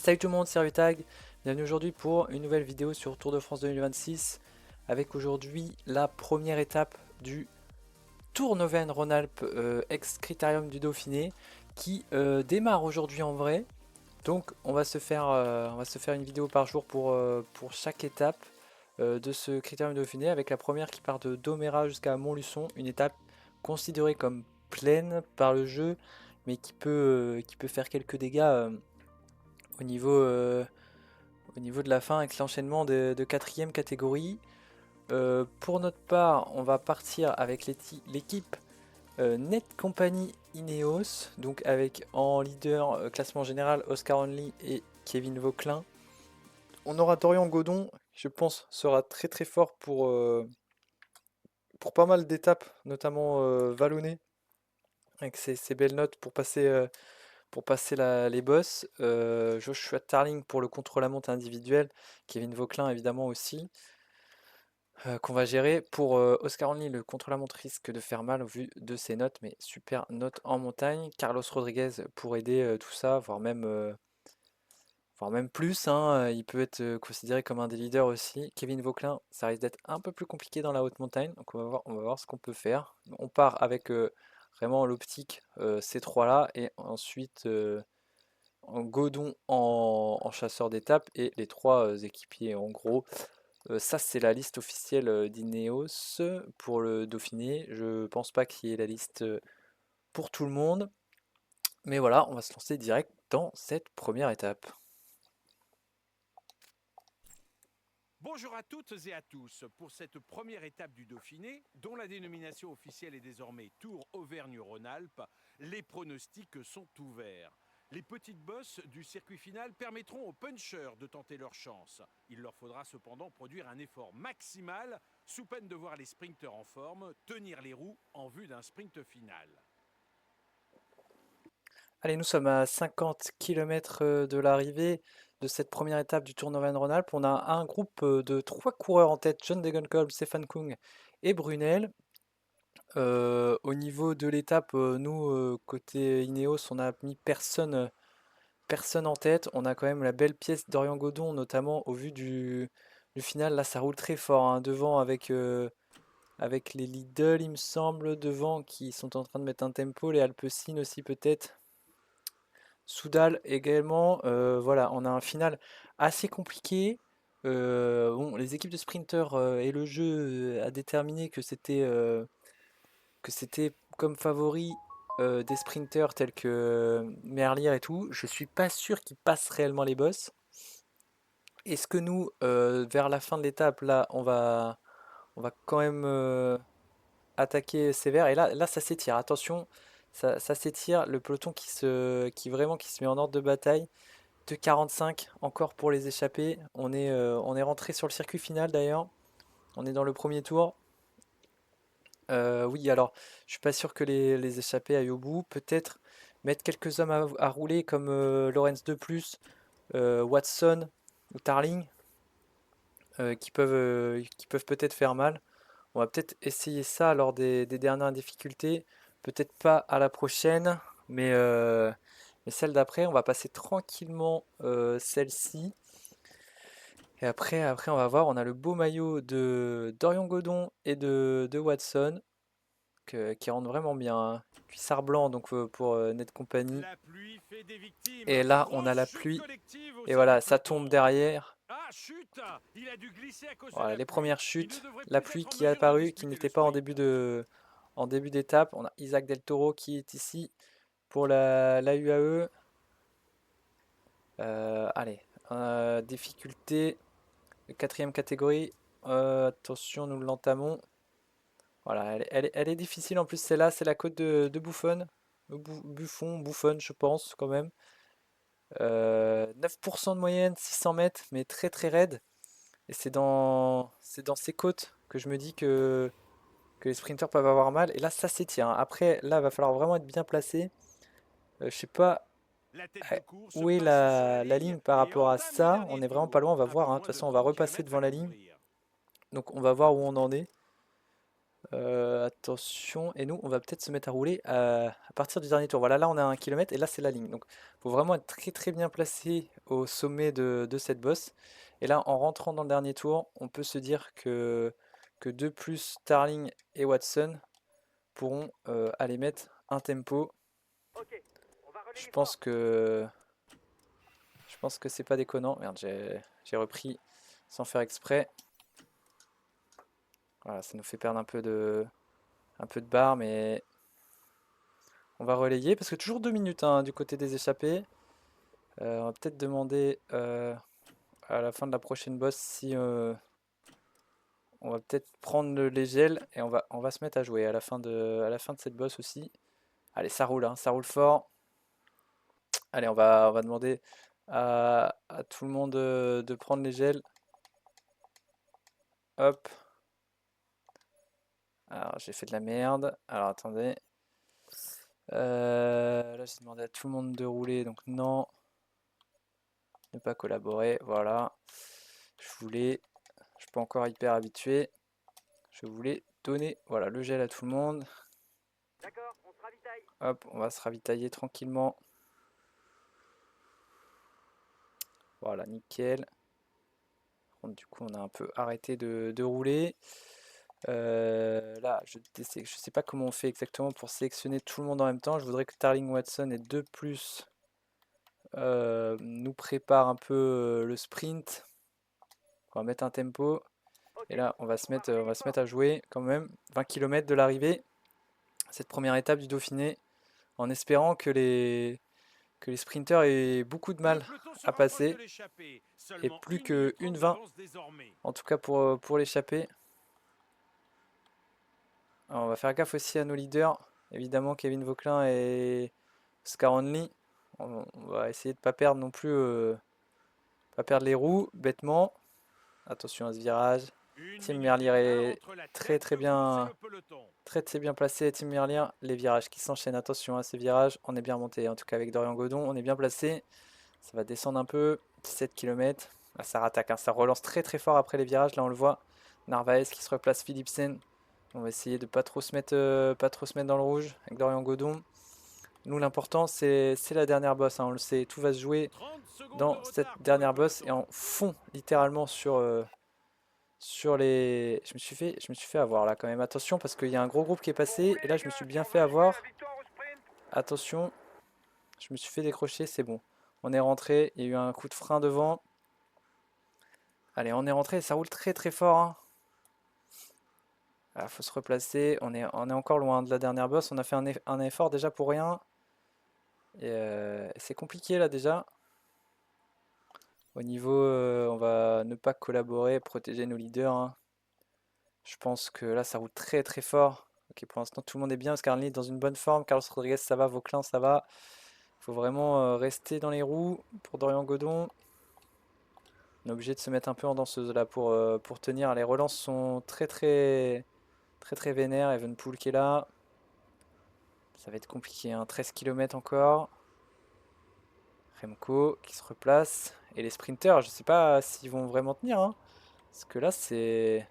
Salut tout le monde, c'est Rutag. Bienvenue aujourd'hui pour une nouvelle vidéo sur Tour de France 2026 avec aujourd'hui la première étape du Tour Auvergne-Rhône-Alpes ex-Critérium du Dauphiné qui démarre aujourd'hui en vrai. Donc on va se faire une vidéo par jour pour chaque étape de ce Critérium du Dauphiné, avec la première qui part de Domérat jusqu'à Montluçon, une étape considérée comme pleine par le jeu mais qui peut faire quelques dégâts au niveau, euh, au niveau de la fin avec l'enchaînement de quatrième catégorie. Pour notre part, on va partir avec l'équipe Net Company Ineos, donc avec en leader classement général Oscar Only et Kevin Vauquelin. On aura Dorian Godon, je pense sera très très fort pour pas mal d'étapes, notamment vallonnées, avec ses belles notes pour passer les bosses. Joshua Tarling pour le contre-la-montre individuel, Kevin Vauquelin évidemment aussi, qu'on va gérer. Pour Oscar Only, le contre-la-montre risque de faire mal au vu de ses notes, mais super notes en montagne. Carlos Rodriguez pour aider tout ça, voire même plus, hein. Il peut être considéré comme un des leaders aussi. Kevin Vauquelin, ça risque d'être un peu plus compliqué dans la haute montagne, donc on va voir ce qu'on peut faire. On part avec vraiment l'optique ces trois-là, et ensuite en Godon en chasseur d'étape et les trois équipiers en gros. Ça c'est la liste officielle d'Ineos pour le Dauphiné. Je pense pas qu'il y ait la liste pour tout le monde. Mais voilà, on va se lancer direct dans cette première étape. Bonjour à toutes et à tous. Pour cette première étape du Dauphiné, dont la dénomination officielle est désormais Tour Auvergne-Rhône-Alpes, les pronostics sont ouverts. Les petites bosses du circuit final permettront aux punchers de tenter leur chance. Il leur faudra cependant produire un effort maximal, sous peine de voir les sprinters en forme tenir les roues en vue d'un sprint final. Allez, nous sommes à 50 km de l'arrivée de cette première étape du Tour Auvergne-Rhône-Alpes. On a un groupe de trois coureurs en tête: John Degenkolb, Stefan Kung et Brunel. Au niveau de l'étape, nous, côté Ineos, on a mis personne en tête. On a quand même la belle pièce d'Orion Godon, notamment au vu du final. Là, ça roule très fort, hein, devant avec les Lidl, il me semble, devant qui sont en train de mettre un tempo. Les Alpecin aussi, peut-être. Soudal également. Voilà, on a un final assez compliqué. Bon, les équipes de sprinters et le jeu a déterminé que c'était comme favori des sprinters tels que Merlier et tout. Je suis pas sûr qu'ils passent réellement les boss. Est-ce que nous, vers la fin de l'étape, là, on va quand même attaquer sévère? Et là, ça s'étire. Attention, ça s'étire. Le peloton qui se met en ordre de bataille. 2,45 encore pour les échappés. On est rentré sur le circuit final d'ailleurs. On est dans le premier tour. Oui, alors, je suis pas sûr que les échappés aillent au bout. Peut-être mettre quelques hommes à rouler comme Lorenz de plus, Watson ou Tarling, qui peuvent peut-être faire mal. On va peut-être essayer ça lors des dernières difficultés. Peut-être pas à la prochaine, mais celle d'après. On va passer tranquillement celle-ci. Et après, on va voir. On a le beau maillot de Dorian Godon et de Watson, qui rendent vraiment bien, hein. Cuissard blanc donc pour Net Company. La pluie fait des victimes. Et là, on a Grosse la chute pluie. collective au Et sein voilà, du ça tombe peloton. derrière. Ah, chute! Il a dû glisser à cause de Voilà, la les pluie. premières Il ne chutes. devrait La plus pluie être en qui est mesure de apparue, qui disputer le n'était pas sprint. en début d'étape. On a Isaac Del Toro qui est ici pour la UAE. Allez, difficulté de quatrième catégorie. Attention, nous l'entamons. Voilà, elle est difficile en plus, celle-là, c'est la côte de Buffon. Buffon, je pense quand même. 9% de moyenne, 600 mètres, mais très très raide. Et c'est dans ces côtes que je me dis que les sprinters peuvent avoir mal. Et là, ça s'étire, hein. Après, là, il va falloir vraiment être bien placé. Je sais pas La tête de course où est passe sur la la ligne ligne par et rapport à entame le ça. On dernier est vraiment pas tour. loin, on va Un voir, peu hein. De toute moins de façon, on va 30 repasser km à devant la ligne. courir. Donc on va voir où on en est. Attention, et nous on va peut-être se mettre à rouler à partir du dernier tour. Voilà, là on a 1 km et là c'est la ligne. Donc faut vraiment être très très bien placé au sommet de cette bosse. Et là en rentrant dans le dernier tour, on peut se dire que 2 plus Starling et Watson pourront aller mettre un tempo. Je pense que c'est pas déconnant. Merde, j'ai repris sans faire exprès. Voilà, ça nous fait perdre un peu de barre, mais on va relayer parce que toujours 2 minutes hein, du côté des échappés. On va peut-être demander à la fin de la prochaine boss si on va peut-être prendre les gels et on va se mettre à jouer à à la fin de cette boss aussi. Allez, hein, ça roule fort. Allez, on va demander à tout le monde de prendre les gels. Hop. Alors, j'ai fait de la merde. Alors, attendez. Là, j'ai demandé à tout le monde de rouler, donc non. Ne pas collaborer, voilà. Je suis pas encore hyper habitué. Je voulais donner, voilà, le gel à tout le monde. D'accord, on se ravitaille. Hop, on va se ravitailler tranquillement. Voilà, nickel. Du coup, on a un peu arrêté de rouler. Là, je sais pas comment on fait exactement pour sélectionner tout le monde en même temps. Je voudrais que Starling Watson et 2 plus nous prépare un peu le sprint. On va mettre un tempo. Ok, Et là, on relayer va se fort. mettre à jouer quand même. 20 km de l'arrivée. Cette première étape du Dauphiné. En espérant que les sprinters aient beaucoup de Le mal peloton se à rapproche de passer. l'échappée. Et Seulement plus 1 que minute 30 une 20. d'avance désormais. En tout cas pour l'échapper. On va faire gaffe aussi à nos leaders. Évidemment, Kevin Vauquelin et Oscar Only. On va essayer de ne pas perdre non plus. Pas perdre les roues bêtement. Attention à ce virage. 1 Tim minute Merlier 20 est entre la très tête très de course et bien le peloton. très bien placé. Tim Merlier, les virages qui s'enchaînent. Attention à ces virages. On est bien monté. En tout cas avec Dorian Godon, on est bien placé. Ça va descendre un peu. 17 km. Là, ça rattaque. Hein. Ça relance très très fort après les virages. Là on le voit. Narvaez qui se replace. Philipsen. On va essayer de pas trop se mettre dans le rouge avec Dorian Godon. Nous l'important c'est la dernière boss. Hein. On le sait. Tout va se jouer 30 secondes de dans cette retard pour le dernière boss et peloton. en fond littéralement sur les. Je me suis fait avoir là quand même. Attention parce qu'il y a un gros groupe qui est On passé roule et là les je me suis gars, bien on fait va jouer la avoir. victoire au sprint. Attention, je me suis fait décrocher, c'est bon. On est rentré, il y a eu un coup de frein devant. Allez, on est rentré, ça roule très très fort. Hein. Ah, faut se replacer, on est encore loin de la dernière boss. On a fait un effort déjà pour rien. Et c'est compliqué là déjà. Au niveau, on va ne pas collaborer, protéger nos leaders. Hein. Je pense que là, ça roule très très fort. Ok, pour l'instant, tout le monde est bien. Oscar Arnett est dans une bonne forme. Carlos Rodriguez, ça va. Vauclin, ça va. Il faut vraiment rester dans les roues pour Dorian Godon. On est obligé de se mettre un peu en danseuse là pour tenir. Les relances sont très vénères. Evenpool qui est là. Ça va être compliqué. Hein. 13 km encore. Remco qui se replace. Et les sprinters, je sais pas s'ils vont vraiment tenir. Hein. Parce que là, c'est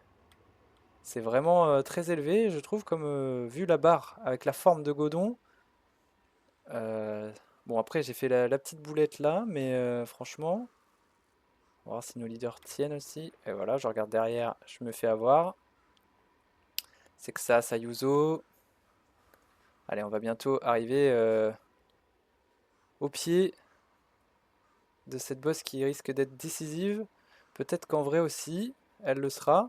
vraiment très élevé, je trouve, comme vu la barre avec la forme de Godon. Euh, bon, après, j'ai fait la petite boulette là, mais franchement, on va voir si nos leaders tiennent aussi. Et voilà, je regarde derrière, je me fais avoir. C'est que ça, Sayuso. Allez, on va bientôt arriver au pied de cette boss qui risque d'être décisive. Peut-être qu'en vrai aussi, elle le sera.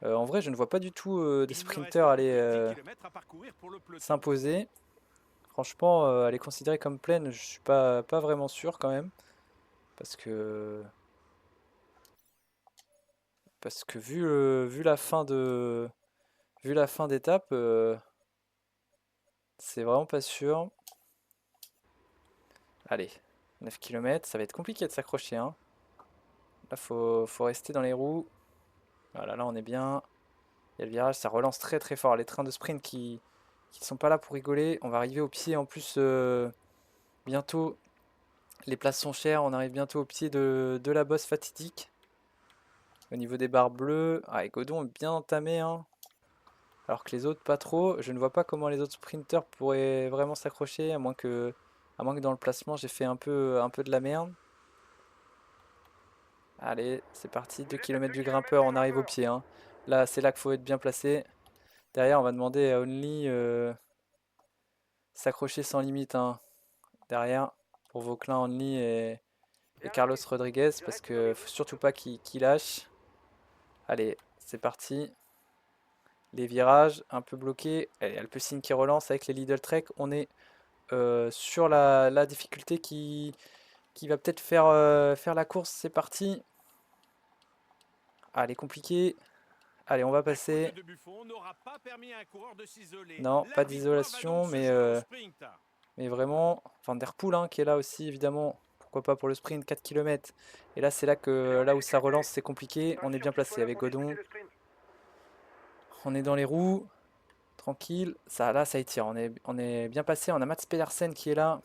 En vrai, je ne vois pas du tout des Il ne sprinters reste plus aller que 10 km à parcourir pour le peloton. s'imposer. Franchement, elle est considérée comme pleine, je suis pas vraiment sûr quand même. Parce que, vu la fin d'étape, c'est vraiment pas sûr. Allez, 9 km, ça va être compliqué de s'accrocher. Hein. Là, faut rester dans les roues. Voilà, là on est bien. Il y a le virage, ça relance très très fort. Les trains de sprint qui sont pas là pour rigoler. On va arriver au pied en plus bientôt. Les places sont chères, on arrive bientôt au pied de la bosse fatidique. Au niveau des barres bleues, ah, et Godon est bien entamé. Hein. alors que les autres pas trop. Je ne vois pas comment les autres sprinters pourraient vraiment s'accrocher, à moins que dans le placement j'ai fait un peu de la merde. Allez, c'est parti, 2 km du grimpeur, on arrive au pied, hein. Là, c'est là qu'il faut être bien placé. Derrière, on va demander à Only s'accrocher sans limite, hein. Derrière, pour Vauclin, Only et Carlos Rodriguez, parce que faut surtout pas qu'il lâche. Allez, c'est parti. Les virages, un peu bloqués. Allez, Alpecin qui relance avec les Lidl Trek. On est sur la difficulté qui va peut-être faire la course. C'est parti. Allez, compliqué. Allez, on va La course passer. de Buffon n'aura pas permis à un coureur de s'isoler. Non, La pas victoire va d'isolation, donc se jouer au sprint. mais vraiment, Van Der Poel hein, qui est là aussi évidemment, pourquoi pas pour le sprint 4 km. Et là c'est là où ça relance, c'est compliqué. On est bien placé avec Godon. On est dans les roues, tranquille. Ça là ça étire, on est bien passé. On a Mats Pedersen qui est là,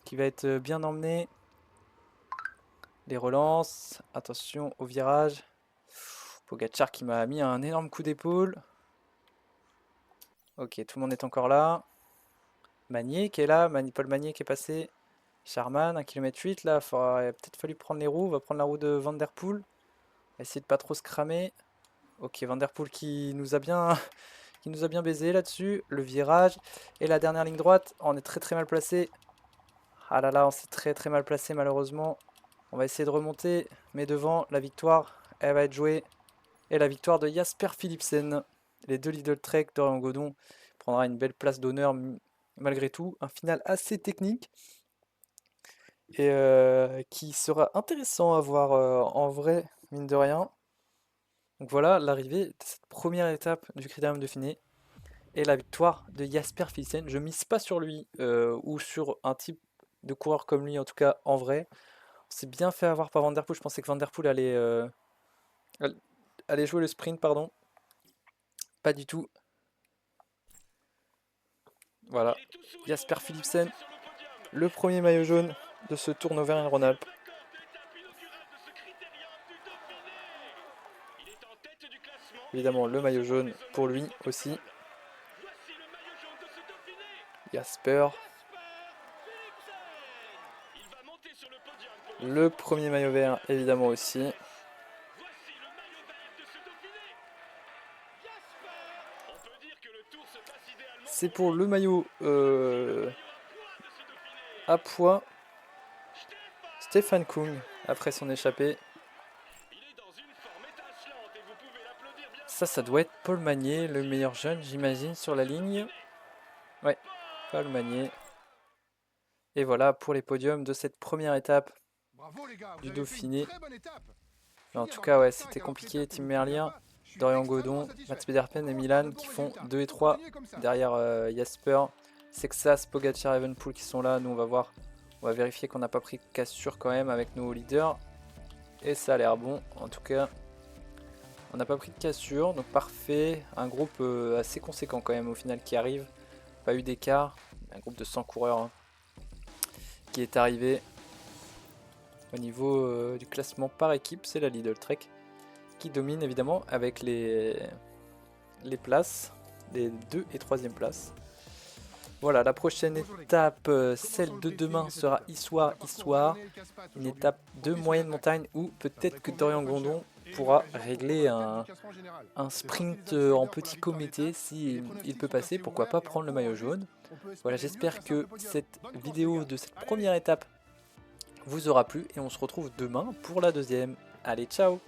qui va être bien emmené. Les relances, attention au virage. Pogacar qui m'a mis un énorme coup d'épaule. Ok, tout le monde est encore là. Magnier qui est là, Paul Magnier qui est passé. Charman, 1 km 8 là, il aurait peut-être fallu prendre les roues. On va prendre la roue de Van Der Poel. Essayer de pas trop se cramer. Ok, Van Der Poel qui nous a bien, qui nous a bien baisé là-dessus. Le virage et la dernière ligne droite. On est très mal placé. Ah là là, on s'est très mal placé malheureusement. On va essayer de remonter, mais devant la victoire, elle va être jouée. Et la victoire de Jasper Philipsen. Les deux Lidl Trek, Dorian Godon prendra une belle place d'honneur malgré tout. Un final assez technique et qui sera intéressant à voir en vrai, mine de rien. Donc voilà l'arrivée de cette première étape du Critérium Dauphiné et la victoire de Jasper Philipsen. Je mise pas sur lui ou sur un type de coureur comme lui, en tout cas en vrai. On s'est bien fait avoir par Van Der Poel. Je pensais que Van Der Poel allait jouer le sprint, pardon. Pas du tout. Voilà. Jasper Philipsen, le premier maillot jaune de ce Tour d'Auvergne-Rhône-Alpes. Évidemment, le maillot jaune pour lui aussi. Jasper. Le premier maillot vert, évidemment aussi. C'est pour le maillot à poids. Stefan Kung, après son échappée. Ça doit être Paul Magnier, le meilleur jeune, j'imagine, sur la ligne. Ouais, Paul Magnier. Et voilà pour les podiums de cette première étape du Dauphiné. Mais en tout cas, ouais, c'était compliqué. Team Merlier, Dorian Godon, Mats Pedersen et Milan qui font 2 et 3 derrière Jasper, Sexas, Pogacar et Evenepoel qui sont là. Nous, on va voir, on va vérifier qu'on n'a pas pris de cassure quand même avec nos leaders. Et ça a l'air bon, en tout cas. On n'a pas pris de cassure, donc parfait. Un groupe assez conséquent quand même au final qui arrive. Pas eu d'écart. Un groupe de 100 coureurs hein, qui est arrivé. Au niveau du classement par équipe, c'est la Lidl Trek qui domine évidemment avec les places, les 2 et 3e places. Voilà, la prochaine étape, celle de demain, sera Issoire, une étape de moyenne montagne où peut-être que Dorian Godon pourra régler un sprint en petit comité si il peut passer, pourquoi pas prendre le maillot jaune. Voilà, j'espère que cette vidéo de cette première étape vous aura plu et on se retrouve demain pour la deuxième. Allez, ciao!